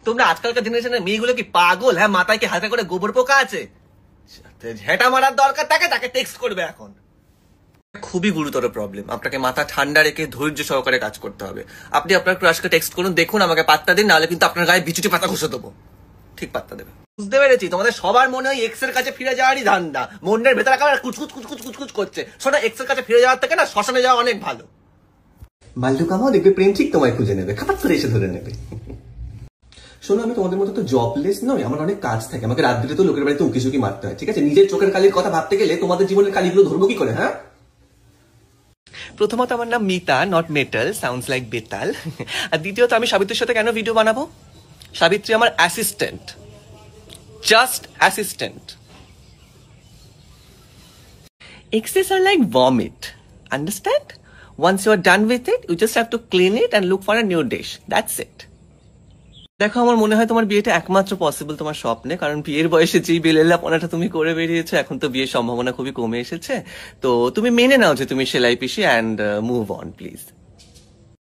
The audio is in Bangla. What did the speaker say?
তোমরা আজকালকার জেনারেশনের মেয়েগুলো কি পাগল? হ্যাঁ, মাথায় কি হালকা করে গোবর পোকা আছে? ঝেঁটা মারার দরকার তাকে টেক্সট করবে এখন। খুবই গুরুতর প্রবলেম, আপনাকে মাথা ঠান্ডা রেখে ধৈর্য সহকারে কাজ করতে হবে। আপনি আপনার ক্রাশকে টেক্সট করুন, দেখুন আমাকে পাত্তা দিন, নাহলে কিন্তু আপনার গায়ে বিচুটি পাতা ঘষে দেবো। ঠিক পাত্তা দেবে। বুঝতে পেরেছি, তোমাদের সবার মনে হয় এক্স এর কাছে ফিরে যাওয়ারই ধান্দা, মনের ভেতরে একেবারে কুচকুচ কুচকুচ কুচকুচ করছে। শোনা, এক্স এর কাছে ফিরে যাওয়ার থেকে না শ্মশানে যাওয়া অনেক ভালো। মাল্লু কামাও দেখবে, প্রেম ঠিক তোমায় খুঁজে নেবে, খাপাত করে এসে ধরে নেবে। শোনো, আমি তোমাদের মতো তো জবলেস নই, আমার অনেক কাজ থাকে, আমাকে রাত দিলে তো লোকের বাড়িতে উকি ঝুঁকি মারতে হয়, ঠিক আছে? নিজের চোখের কালির কথা ভাবতে গেলে তোমাদের জীবনের কালিগুলো ধরবো কি করে? হ্যাঁ, প্রথমত আমার নাম Mita, not metal, sounds like বেতাল। আর দ্বিতীয়ত আমি সাবিত্রীর সাথে কেন ভিডিও বানাবো? সাবিত্রী আমার assistant, just assistant. Exes are like vomit, understand? Once you are done with it, you just have to clean it and look for a new dish. That's it. দেখো, আমার মনে হয় তোমার বিয়েটা একমাত্র পসিবল তোমার স্বপ্নে, কারণ বিয়ের বয়সে যেই বেলেলাপনাটা তুমি করে বেরিয়েছো, এখন তো বিয়ের সম্ভাবনা খুবই কমে এসেছে। তো তুমি মেনে নাও যে তুমি সেলাই পিসি, অ্যান্ড মুভ অন প্লিজ।